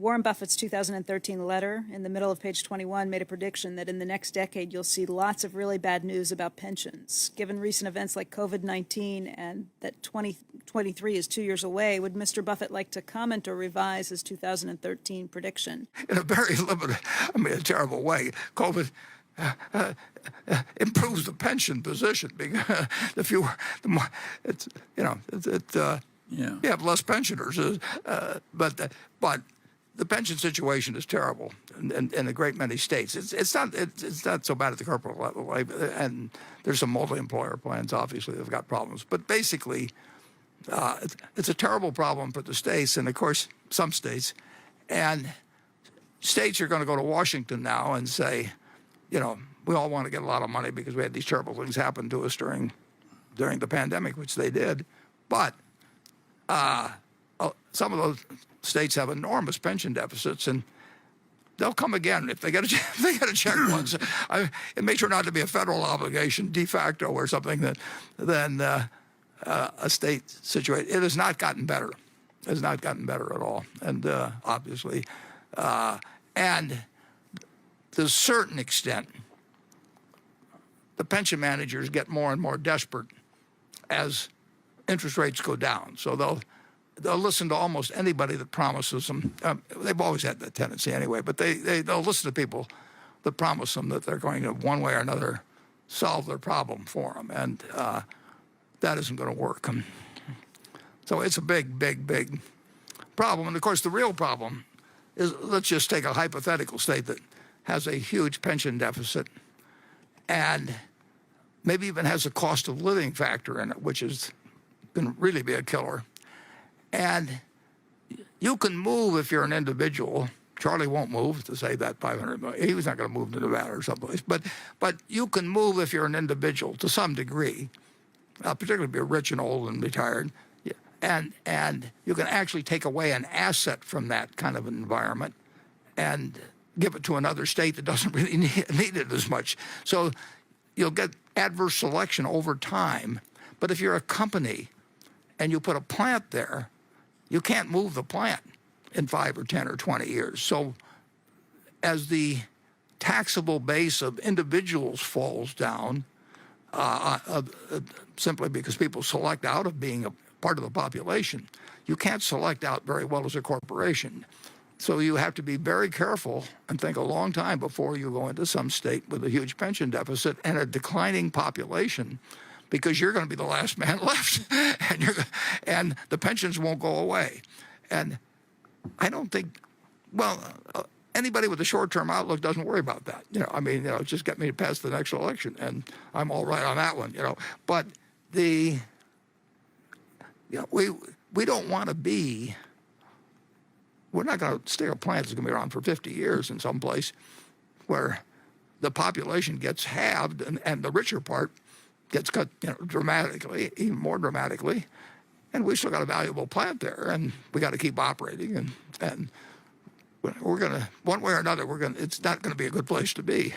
Warren Buffett's 2013 letter in the middle of page 21 made a prediction that in the next decade you'll see lots of really bad news about pensions. Given recent events like COVID-19 and that 2023 is 2 years away, would Mr. Buffett like to comment or revise his 2013 prediction? In a very limited, a terrible way. COVID improves the pension position because the more, it's, you have less pensioners. But the pension situation is terrible in a great many states. It's not so bad at the corporate level, and there's some multi-employer plans obviously that have got problems. But basically, it's a terrible problem for the states, and of course some states, and states are going to go to Washington now and say, we all want to get a lot of money because we had these terrible things happen to us during the pandemic, which they did, but some of those states have enormous pension deficits, and they'll come again if they get a check once. It may turn out to be a federal obligation de facto or something than a state situation. It has not gotten better. It has not gotten better at all, and obviously, and to a certain extent, the pension managers get more and more desperate as interest rates go down. So they'll listen to almost anybody that promises them. They've always had that tendency anyway, but they'll listen to people that promise them that they're going to, one way or another, solve their problem for them, and that isn't going to work. So it's a big, big, big problem. And of course, the real problem is, let's just take a hypothetical state that has a huge pension deficit and maybe even has a cost of living factor in it, which is going to really be a killer. And you can move if you're an individual. Charlie won't move to save that $500 million. He was not going to move to Nevada or someplace. But you can move if you're an individual to some degree, particularly if you're rich and old and retired. And you can actually take away an asset from that kind of environment and give it to another state that doesn't really need it as much. So you'll get adverse selection over time. But if you're a company and you put a plant there, you can't move the plant in 5 or 10 or 20 years. So as the taxable base of individuals falls down, simply because people select out of being a part of the population, you can't select out very well as a corporation. So you have to be very careful and think a long time before you go into some state with a huge pension deficit and a declining population, because you're going to be the last man left, and the pensions won't go away. And I don't think, anybody with a short-term outlook doesn't worry about that. Just get me to pass the next election, and I'm all right on that one. But we don't want to be. We're not going to stay a plant that's going to be around for 50 years in some place where the population gets halved and the richer part gets cut dramatically, even more dramatically, and we still got a valuable plant there, and we got to keep operating, and we're going to, one way or another, it's not going to be a good place to be.